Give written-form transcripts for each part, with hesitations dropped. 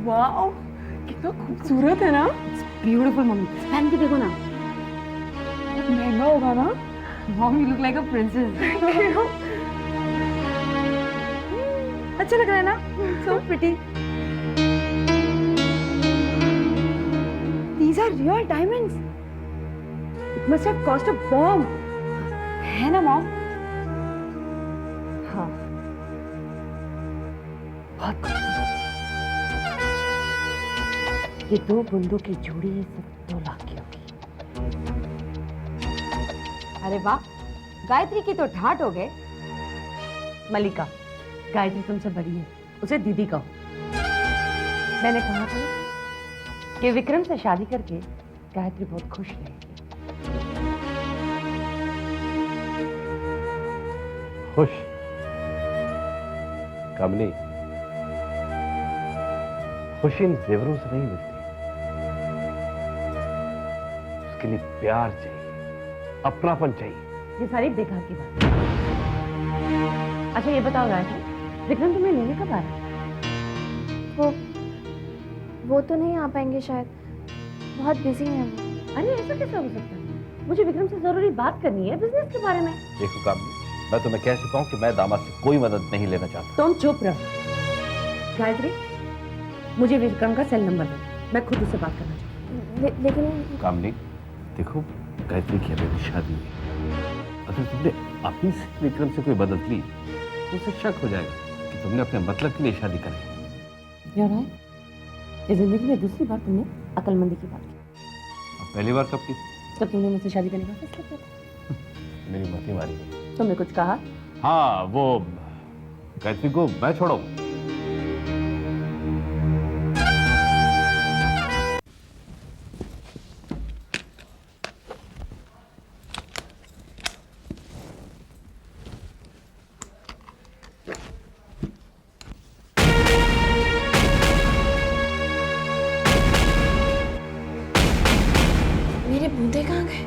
वाह, कितना खूबसूरत है ना। ब्यूटीफुल मम्मी, पहन के देखो ना। महंगा होगा ना। Mom, you look like a princess. अच्छा लग रहा है ना, so pretty. These are real diamonds. It must have cost a bomb. है ना मॉम? हाँ, बहुत खूबसूरत। ये दो बूंदों की जोड़ी सिर्फ 2 लाख की होगी। अरे वाह, गायत्री की तो ठाट हो गए। मलिका, गायत्री तुमसे बड़ी है, उसे दीदी कहो। मैंने कहा था कि विक्रम से शादी करके गायत्री बहुत खुश रहेगी। खुश? कामनी, खुशी इन जेवरों से नहीं मिलती। उसके लिए प्यार चाहिए, अपनापन चाहिए। ये सारी बेकार की बात है। अच्छा ये बताओ गायत्री, विक्रम तुम्हें लेने कब आ रहा है? वो तो नहीं आ पाएंगे शायद, बहुत बिजी हैं वो। अरे ऐसा कैसे हो सकता है? मुझे विक्रम से जरूरी बात करनी है बिजनेस के बारे में। देखो कामनी, मैं तुम्हें कह चुका हूं कि मैं दामाद से कोई मदद नहीं लेना चाहता। तुम चुप रहो। गायत्री, मुझे विक्रम का सेल नंबर दो, मैं खुद उससे बात करना चाहती हूँ। लेकिन कामनी, देखो गायत्री की अभी शादी हुई। अगर तुमने अपनी से विक्रम से कोई मदद ली तो उसे शक हो जाएगा कि तुमने अपने मतलब के लिए शादी करी। यार ये जिंदगी में दूसरी बार तुमने अकलमंदी की बात की। और पहली बार कब की? जब तुमने मुझसे शादी करने का फैसला किया था। मेरी मती मारी। तुमने कुछ कहा? हाँ, वो गायत्री को मैं छोड़ो। मेरे बूंदे कहाँ गए?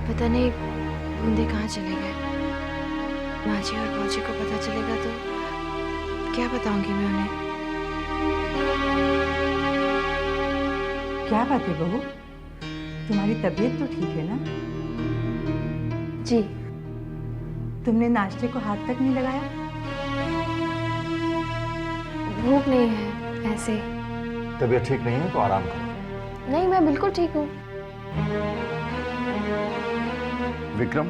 पता नहीं बूंदे कहाँ चले गए। माजी और फौजी को पता चलेगा तो क्या बताऊंगी मैं उन्हें। क्या बात है बहू, तुम्हारी तबीयत तो ठीक है ना? जी। तुमने नाश्ते को हाथ तक नहीं लगाया? भूख नहीं है, ऐसे ही। तबीयत ठीक नहीं है तो आराम करो। नहीं, मैं बिल्कुल ठीक हूँ। विक्रम,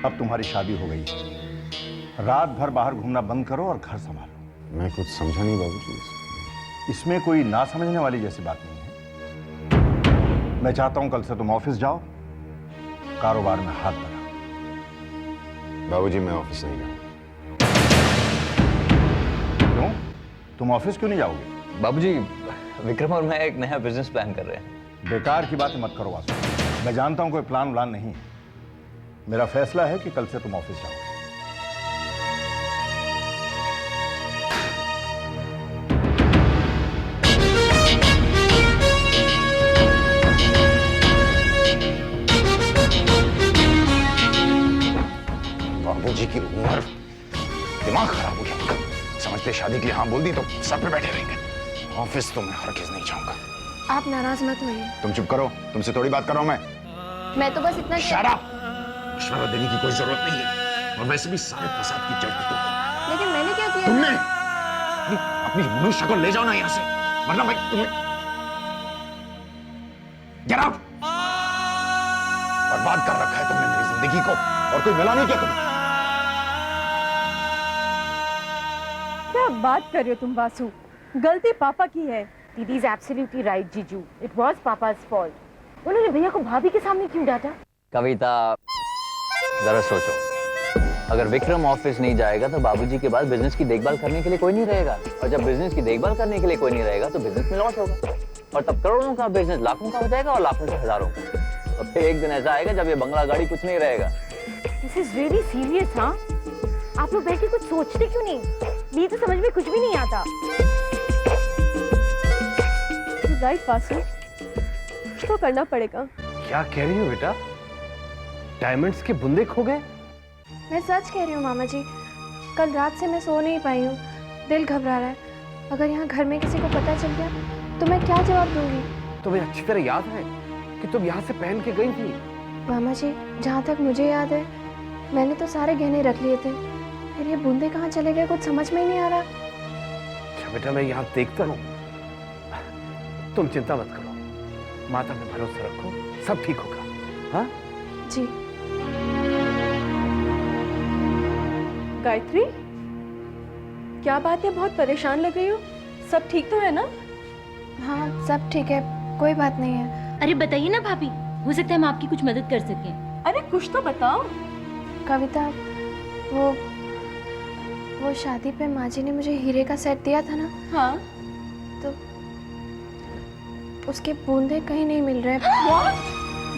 अब तुम्हारी शादी हो गई है। रात भर बाहर घूमना बंद करो और घर संभालो। मैं कुछ समझा नहीं बाबूजी। इसमें कोई ना समझने वाली जैसी बात नहीं है। मैं चाहता हूं कल से तुम ऑफिस जाओ, कारोबार में हाथ बढ़ाओ। बाबूजी मैं ऑफिस नहीं जाऊंगा। क्यों? तुम ऑफिस क्यों नहीं जाओगे? बाबूजी, विक्रम और मैं एक नया बिजनेस प्लान कर रहे हैं। बेकार की बातें मत करो वासु। मैं जानता हूं कोई प्लान व्लान नहीं है। मेरा फैसला है कि कल से तुम ऑफिस जाओगे। बाबूजी की उम्र, दिमाग खराब हो गया उनका। समझते शादी के लिए हाँ बोल दी तो सर पे बैठे रहेंगे। ऑफिस तो मैं हरगिज नहीं जाऊंगा। आप नाराज मत होइए। तुम चुप करो, तुमसे थोड़ी बात कर रहा हूं मैं तो बस इतना शट अप। मशवरा देने की कोई जरूरत नहीं है, और वैसे भी सारे फसाद की जड़ तुम हो। लेकिन मैंने क्या किया? तुमने अपनी मनुष्य को ले जाओ ना यहाँ से, वरना मैं तुम्हें गेट आउट। बर्बाद कर रखा है तुमने मेरी जिंदगी को, और कोई मिला नहीं क्या तुम्हें? क्या बात कर रहे हो तुम वासु? गलती पापा की है, दीदी इज एब्सोल्युटली राइट जीजू, इट वाज पापा's फॉल्ट। उन्होंने भैया को भाभी के सामने क्यों डांटा? कविता, जरा सोचो, अगर विक्रम ऑफिस नहीं जाएगा तो बाबूजी के बाद बिजनेस की देखभाल करने के लिए कोई नहीं रहेगा, और जब बिजनेस की देखभाल करने के लिए कोई नहीं रहेगा तो बिजनेस में लॉस होगा, और तब करोड़ों का बिजनेस लाखों का हो जाएगा और लाखों से हजारों का। और फिर एक दिन ऐसा आएगा जब ये बंगला गाड़ी कुछ नहीं रहेगा। This is really serious. हाँ, आप लोग बैठ के कुछ सोचते क्यों नहीं? मुझे तो समझ में कुछ भी नहीं आता। राइट वासु, कुछ तो करना पड़ेगा। क्या कह रही हो बेटा? डायमंड्स के बुंदे खो गए? मैं सच कह रही हूँ मामा जी, कल रात से मैं सो नहीं पाई हूँ, दिल घबरा रहा है। अगर यहाँ घर में किसी को पता चल गया तो मैं क्या जवाब दूंगी? तुम्हें अच्छी तरह याद है कि तुम यहाँ से पहन के गई थी? मामा जी, जहाँ तक मुझे याद है मैंने तो सारे गहने रख लिए थे, फिर ये बूंदे कहाँ चले गए कुछ समझ में ही नहीं आ रहा। अच्छा बेटा, मैं यहाँ देखता हूँ, तुम चिंता मत करो, माता पे भरोसा रखो, सब ठीक होगा। हाँ जी। गायत्री, क्या बात है, बहुत परेशान लग रही हो? सब ठीक तो है ना? हाँ सब ठीक है, कोई बात नहीं है। अरे बताइए ना भाभी, हो सकता है हम आपकी कुछ मदद कर सकें। अरे कुछ तो बताओ। कविता, वो शादी पे माँ जी ने मुझे हीरे का सेट दिया था ना, हाँ, तो उसके बूंदे कहीं नहीं मिल रहे।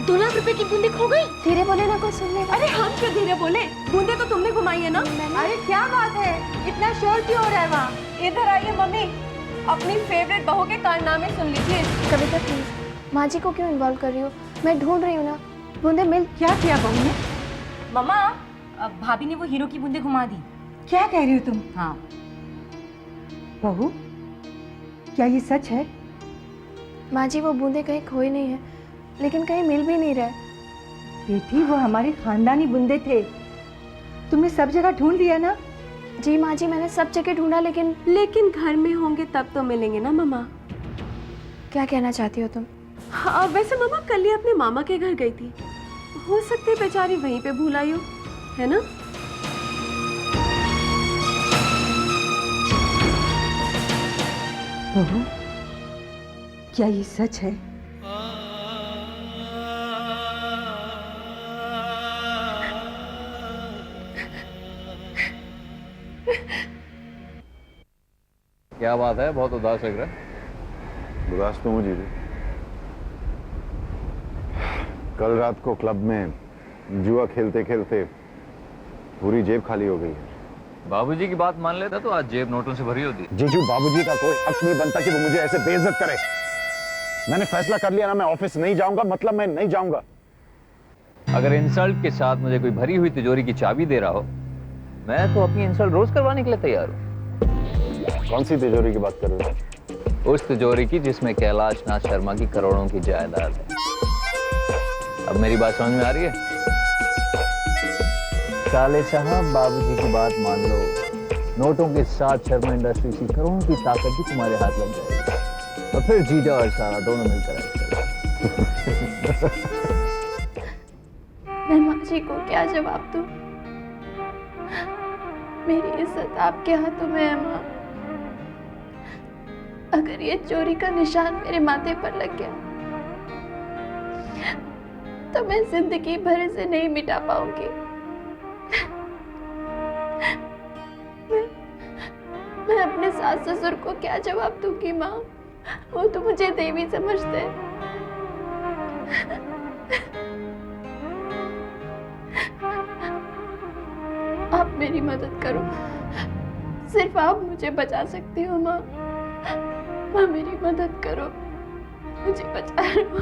2 लाख रुपए की बूंदे खो गई। धीरे बोले ना, कोई सुनने का। अरे हम क्यों धीरे बोले, बूंदे तो तुमने घुमाई है ना। अरे क्या बात है, इतना शोर क्यों हो रहा है वहाँ? इधर आइए मम्मी, अपनी फेवरेट बहू के कारनामे सुन लीजिए। कविता प्लीज, माँ जी को क्यों इन्वॉल्व कर रही हो? मैं ढूंढ रही हूँ ना, बूंदे मिल। क्या किया बहू ने? मम्मा, अब भाभी ने वो हीरो की बूंदे घुमा दी। क्या कह रही हो तुम? हाँ। बहू, क्या ये सच है? माँ जी, वो बूंदे कहीं खोई नहीं है, लेकिन कहीं मिल भी नहीं रहे। बेटी, वो हमारे खानदानी बूंदे थे, तुमने सब जगह ढूंढ लिया ना? जी माँ जी, मैंने सब जगह ढूंढा, लेकिन घर में होंगे तब तो मिलेंगे ना मामा। क्या कहना चाहती हो तुम? हाँ, वैसे मामा कल ही अपने मामा के घर गई थी, हो सकती है बेचारी वहीं पे भूल आई हो, है ना? बहू, क्या ये सच है? क्या बात है, बहुत उदास लग रहा है। उदास तो हूँ जीजू। कल रात को क्लब में जुआ खेलते खेलते पूरी जेब खाली हो गई है। बाबूजी की बात मान लेता तो आज जेब नोटों से भरी होती। जीजू, बाबूजी का कोई हक नहीं बनता कि वो मुझे ऐसे बेइज्जत करे। मैंने फैसला कर लिया ना, मैं ऑफिस नहीं जाऊंगा, मतलब मैं नहीं जाऊंगा। अगर इंसल्ट के साथ मुझे कोई भरी हुई तिजोरी की चाबी दे रहा हो, मैं तो अपनी इंसल्ट रोज करवाने के लिए तैयार हूँ। कौन सी तिजोरी की बात कर रहे हो? उस तिजोरी की जिसमें कैलाश नाथ शर्मा की करोड़ों की जायदाद है। अब मेरी बात समझ में आ रही है? साले साहब, बाबूजी की बात मान लो, नोटों के साथ शर्मा इंडस्ट्रीज की करोड़ों की ताकत भी तुम्हारे हाथ लग जाएगी, और फिर जीजा और सारा दोनों मिलकर आएंगे। मैं माँ जी को क्या जवाब दूं? मेरी इज्जत आपके हाथों में है माँ। अगर ये चोरी का निशान मेरे माथे पर लग गया तो मैं जिंदगी भर इसे नहीं मिटा पाऊंगी। मैं अपने सास ससुर को क्या जवाब दूंगी माँ? वो तो मुझे देवी समझते हैं। आप मेरी मदद करो, सिर्फ आप मुझे बचा सकती हो माँ। माँ मेरी मदद करो, मुझे बचा लो।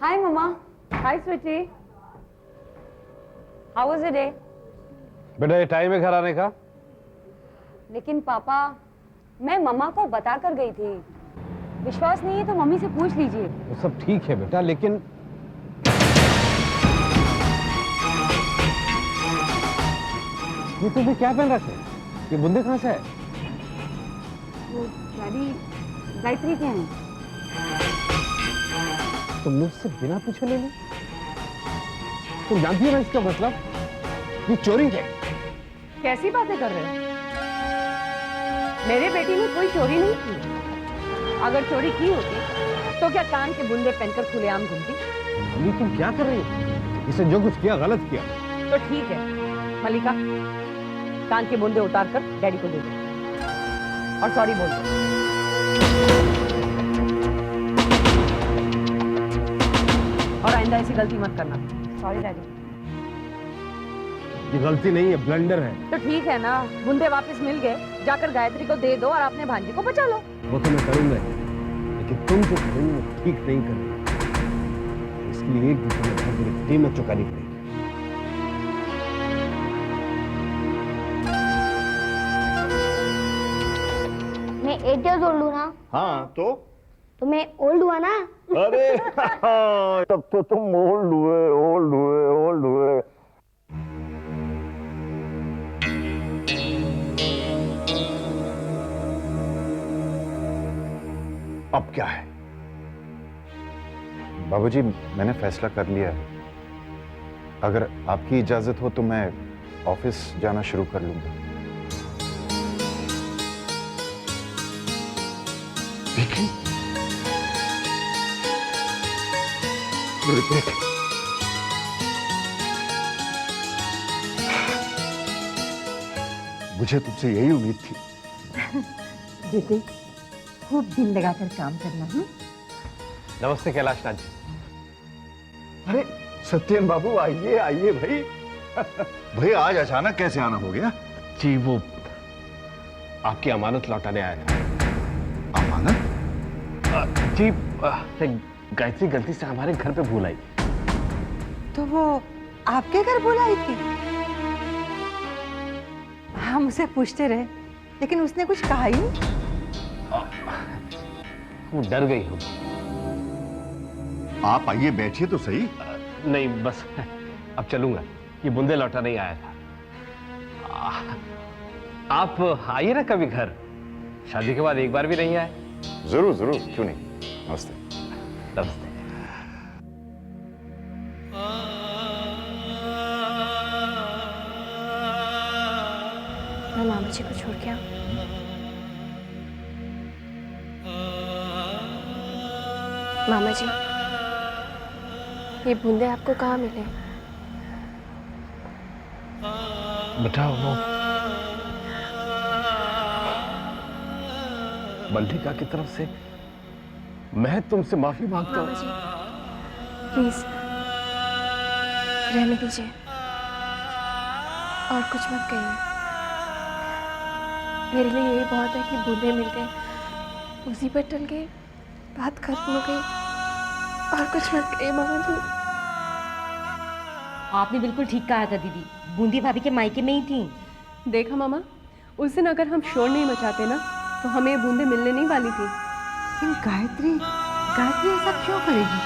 Hi, Mama. Hi, sweetie. How was your day? बेटा, ये टाइम है घर आने का? लेकिन पापा, मैं मम्मा को बता कर गई थी। विश्वास नहीं है तो मम्मी से पूछ लीजिए। वो सब ठीक है बेटा, लेकिन ये तुमने क्या पहन रखे? ये बुंदे कहाँ से है? वो डैडी गायत्री के हैं। तुमने उससे बिना पूछे ले ली? तुम जानती हो ना इसका मतलब? ये चोरी है। कैसी बातें कर रहे हो? मेरे बेटी ने कोई चोरी नहीं की। अगर चोरी की होती तो क्या कान के बुंदे पहनकर खुलेआम घूमती? ये तुम क्या कर रही हो? इसे जो कुछ किया गलत किया। तो ठीक है मलिका, कान के बुंदे उतार कर डैडी को दे दो और सॉरी बोल दो। और आइंदा ऐसी गलती मत करना। Sorry daddy. ये गलती नहीं है, ब्लंडर है। तो ठीक है ना, बुंदे वापस मिल गए, जाकर गायत्री को दे दो और अपने भांजे को बचा लो। वो तो मैं करूंगा, लेकिन तुम जो करोगे वो ठीक नहीं करोगे। इसके लिए एक दूसरे में बहुत बड़ी कीमत चुकानी पड़ेगी। मैं 8 years old हूँ ना, हाँ तो मैं ओल्ड हुआ ना। अरे तब तो तुम ओल्ड हुए। अब क्या है? बाबूजी, मैंने फैसला कर लिया है। अगर आपकी इजाजत हो तो मैं ऑफिस जाना शुरू कर लूंगा। लेकिन मुझे तुमसे यही उम्मीद थी। दीदी खूब दिल लगाकर काम करना। नमस्ते कैलाश नाथ जी। अरे सत्येन बाबू, आइए आइए भाई। भाई आज अचानक कैसे आना हो गया? जी वो आपकी अमानत लौटाने आया था। अमानत? जी गायत्री गलती से हमारे घर पे भूल आई। तो वो आपके घर बुलाई थी? हम उसे पूछते रहे लेकिन उसने कुछ कहा ही नहीं। वो डर गई हो। आप आइए, बैठिए तो सही। नहीं बस अब चलूंगा, ये बुंदे लौटा नहीं आया था। आप आइए ना कभी घर, शादी के बाद एक बार भी नहीं आए। जरूर जरूर, क्यों नहीं। नमस्ते। नमस्ते। मैं मामा जी को छोड़ के आऊं? मामा जी, ये बूंदे आपको कहाँ मिले? बेटा वो मल्लिका की तरफ से मैं तुमसे माफी मांगता मामा हूँ। जी, प्लीज रहने दीजिए और कुछ मत कहिए। मेरे लिए यही बहुत है कि बूंदे मिल गए, मुसीबत टल गई, बात खत्म हो गई। और कुछ मत कहिए मामा जी। आपने बिल्कुल ठीक कहा था दीदी, बूंदी भाभी के मायके में ही थी। देखा मामा, उस दिन अगर हम शोर नहीं मचाते ना तो हमें ये बूंदे मिलने नहीं वाली थी। लेकिन गायत्री ऐसा क्यों करेगी?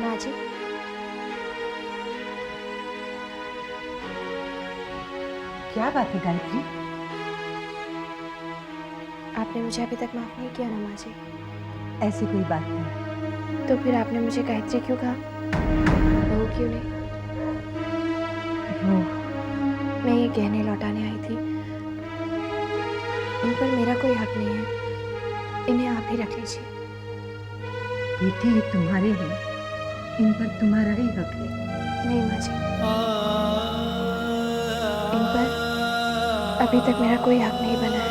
माँ जी, क्या बात है गायत्री? आपने मुझे अभी तक माफ नहीं किया ना माँ जी। ऐसी कोई बात नहीं। तो फिर आपने मुझे गायत्री क्यों कहा? बहू क्यों नहीं? वो मैं ये गहने लौटाने आई थी, इन पर मेरा कोई हक नहीं है, इन्हें आप ही रख लीजिए। बेटी ये तुम्हारे हैं, इन पर तुम्हारा ही हक है। नहीं माँ जी, इन पर अभी तक मेरा कोई हक नहीं बना है।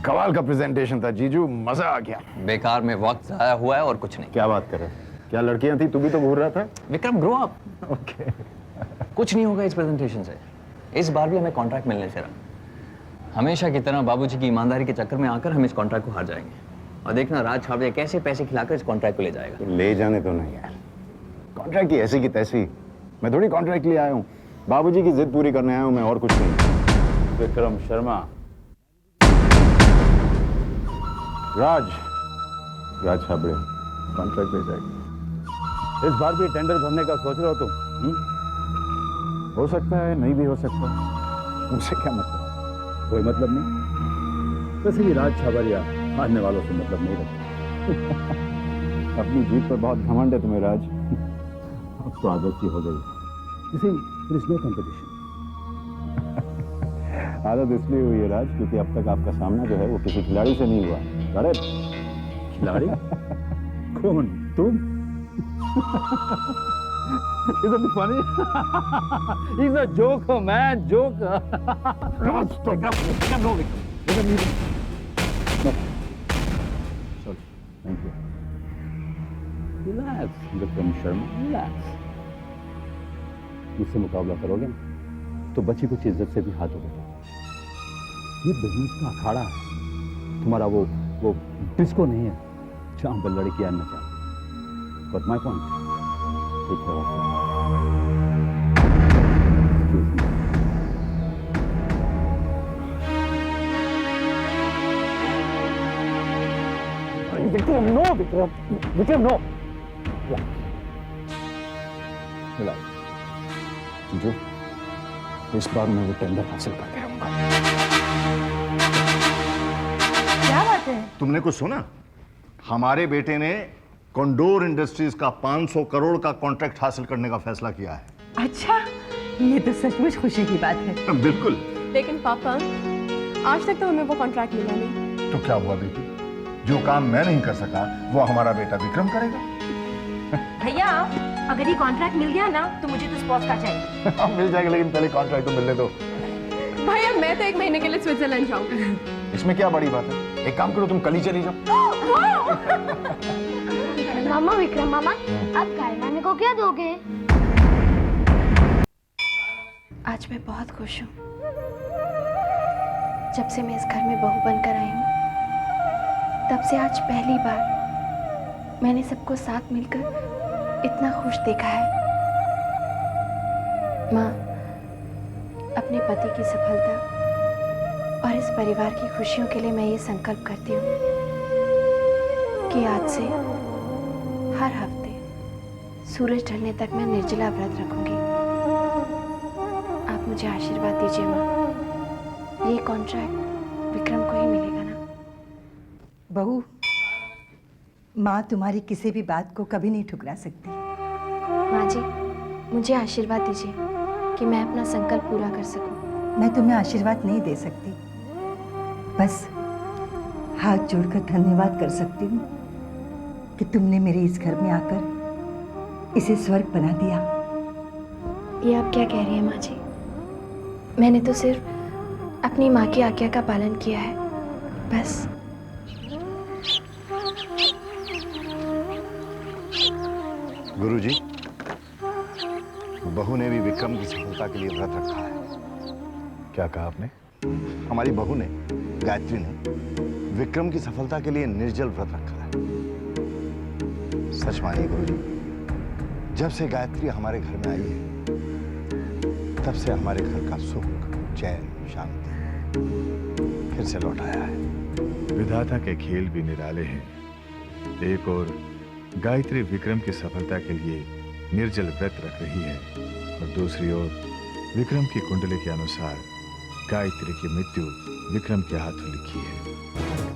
कमाल का प्रेजेंटेशन था जीजू, मजा आ गया। बेकार में वक्त जाया हुआ है और कुछ नहीं। क्या बात कर रहे? क्या लड़कियां थी? तू भी तो घूर रहा था। Vikram grow up. ओके। कुछ नहीं होगा इस प्रेजेंटेशन से। इस बार भी हमें कॉन्ट्रैक्ट मिलने से रहा। हमेशा की तरह बाबूजी की ईमानदारी के चक्कर में आकर हम इस कॉन्ट्रैक्ट को हार जाएंगे और देखना राज छाबड़िया कैसे पैसे खिलाकर इस कॉन्ट्रैक्ट को ले जाएगा। तो ले जाने तो नहीं यार, कॉन्ट्रैक्ट की ऐसी की तैसी। मैं थोड़ी कॉन्ट्रैक्ट लिए आया हूँ, बाबूजी की जिद पूरी करने आया हूँ मैं, और कुछ नहीं। विक्रम शर्मा, राज छाबड़े कॉन्ट्रैक्ट ले जाएगी। इस बार भी टेंडर भरने का सोच रहे हो तुम? हो सकता है, नहीं भी हो सकता, मुझसे क्या मतलब, कोई मतलब नहीं। वैसे भी राज छाबड़िया हारने वालों से मतलब नहीं रखता। अपनी जीत पर बहुत घमंड है तुम्हें राज। अब तो आदत सी हो गई, इसलिए कंपटीशन। आदत इसलिए हुई है राज क्योंकि अब तक आपका सामना जो है वो किसी खिलाड़ी से नहीं हुआ। करेक्ट? खिलाड़ी? कौन? तुम? Isn't it funny? He's a joker, man, joker. No. Sorry, thank you. Relax, Vikram Sharma, relax. मुझसे मुकाबला करोगे ना तो बची कुछ इज्जत से भी हाथ होगा। ये बिजनेस का अखाड़ा है, तुम्हारा वो डिस्को नहीं है जहां पर लड़कियां नचा। Got my point? Take care of that. Excuse me. Vikram, no. Relax. जो इस बार मैं वो टेंडर हासिल करके रहूंगा। क्या बात है? तुमने कुछ सुना? हमारे बेटे ने कॉन्डोर इंडस्ट्रीज का 500 करोड़ का कॉन्ट्रैक्ट हासिल करने का फैसला किया है। अच्छा, ये तो सचमुच खुशी की बात है। बिल्कुल। लेकिन पापा, आज तक तो हमें वो कॉन्ट्रैक्ट मिला नहीं। तो क्या हुआ बेटी, जो काम मैं नहीं कर सका वो हमारा बेटा विक्रम करेगा। भैया, अगर ये कॉन्ट्रैक्ट मिल गया ना तो मुझे तो स्पॉट का चाहिए। मिल जाएगा, लेकिन पहले कॉन्ट्रैक्ट तो मिलने दो। भैया, मैं तो 1 महीने के लिए स्विट्जरलैंड जाऊंगी। इसमें क्या बड़ी बात है, एक काम करो, तुम कल ही चली जाओ। मामा, विक्रम मामा, अब गाय नानी को क्या दोगे? आज मैं बहुत खुश हूँ। जब से मैं इस घर में बहू बनकर आई हूँ, तब से आज पहली बार मैंने सबको साथ मिलकर इतना खुश देखा है। माँ, अपने पति की सफलता और इस परिवार की खुशियों के लिए मैं ये संकल्प करती हूँ कि आज से हर हफ्ते सूरज ढलने तक मैं निर्जला व्रत रखूंगी। आप मुझे आशीर्वाद दीजिए माँ, ये कॉन्ट्रैक्ट विक्रम को ही मिलेगा ना? बहू, माँ तुम्हारी किसी भी बात को कभी नहीं ठुकरा सकती। माँ जी, मुझे आशीर्वाद दीजिए कि मैं अपना संकल्प पूरा कर सकूं। मैं तुम्हें आशीर्वाद नहीं दे सकती, बस हाथ जोड़कर धन्यवाद कर सकती हूँ कि तुमने मेरे इस घर में आकर इसे स्वर्ग बना दिया। ये आप क्या कह रही हैं माँ जी? मैंने तो सिर्फ अपनी माँ की आज्ञा का पालन किया है, बस। गुरुजी, बहू ने भी विक्रम की सफलता के लिए व्रत रखा है। क्या कहा आपने? हमारी बहू ने, गायत्री ने, विक्रम की सफलता के लिए निर्जल व्रत रखा है। सच मानिए गुरुजी, जब से गायत्री हमारे घर में आई है, तब से हमारे घर का सुख, चैन, शांति फिर से लौट आया है। विधाता के खेल भी निराले हैं। एक और गायत्री विक्रम की सफलता के लिए निर्जल व्रत रख रही है और दूसरी ओर विक्रम की कुंडली के अनुसार गायत्री की मृत्यु विक्रम के हाथों लिखी है।